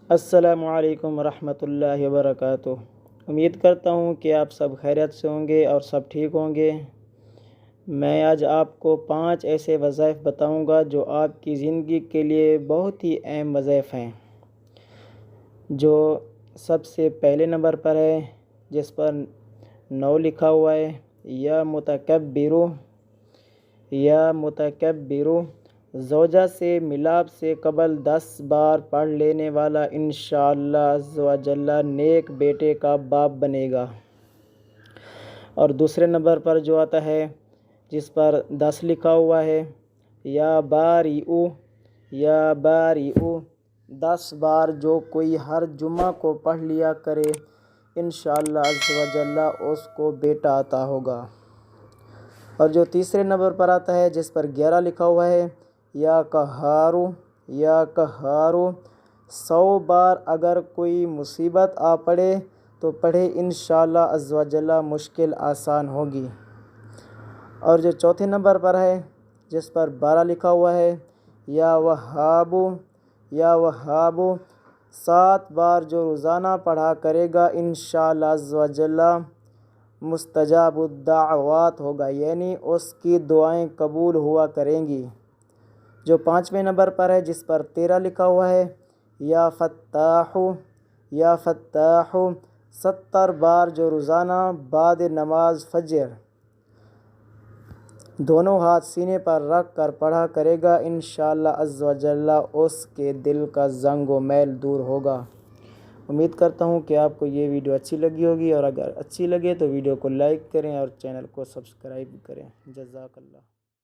السلام علیکم ورحمۃ اللہ وبرکاتہ۔ امید کرتا ہوں کہ آپ سب خیریت سے ہوں گے اور سب ٹھیک ہوں گے۔ میں آج آپ کو 5 ایسے وظائف بتاؤں گا جو آپ کی زندگی کے لیے بہت ہی اہم وظائف ہیں۔ جو سب سے پہلے نمبر پر ہے، جس پر 9 لکھا ہوا ہے، یا متکبرو زوجہ سے ملاپ سے قبل 10 بار پڑھ لینے والا انشاءاللہ عز و جل نیک بیٹے کا باپ بنے گا۔ اور دوسرے نمبر پر جو آتا ہے، جس پر 10 لکھا ہوا ہے، یا باریعو 10 بار جو کوئی ہر جمعہ کو پڑھ لیا کرے، انشاءاللہ عز و جل اس کو بیٹا عطا ہوگا۔ اور جو تیسرے نمبر پر آتا ہے، جس پر 11 لکھا ہوا ہے، یا قہارو 100 بار اگر کوئی مصیبت آ پڑے تو پڑھے، انشاءاللہ عز و جل مشکل آسان ہوگی۔ اور جو چوتھے نمبر پر ہے، جس پر 12 لکھا ہوا ہے، یا وہابو 7 بار جو روزانہ پڑھا کرے گا، انشاءاللہ عز و جل مستجاب الدعوات ہوگا، یعنی اس کی دعائیں قبول ہوا کریں گی۔ جو 5ویں نمبر پر ہے، جس پر 13 لکھا ہوا ہے، یا فتاحو 70 بار جو روزانہ بعد نماز فجر دونوں ہاتھ سینے پر رکھ کر پڑھا کرے گا، انشاءاللہ عز و جل اس کے دل کا زنگ و میل دور ہوگا۔ امید کرتا ہوں کہ آپ کو یہ ویڈیو اچھی لگی ہوگی، اور اگر اچھی لگے تو ویڈیو کو لائک کریں اور چینل کو سبسکرائب کریں۔ جزاک اللہ۔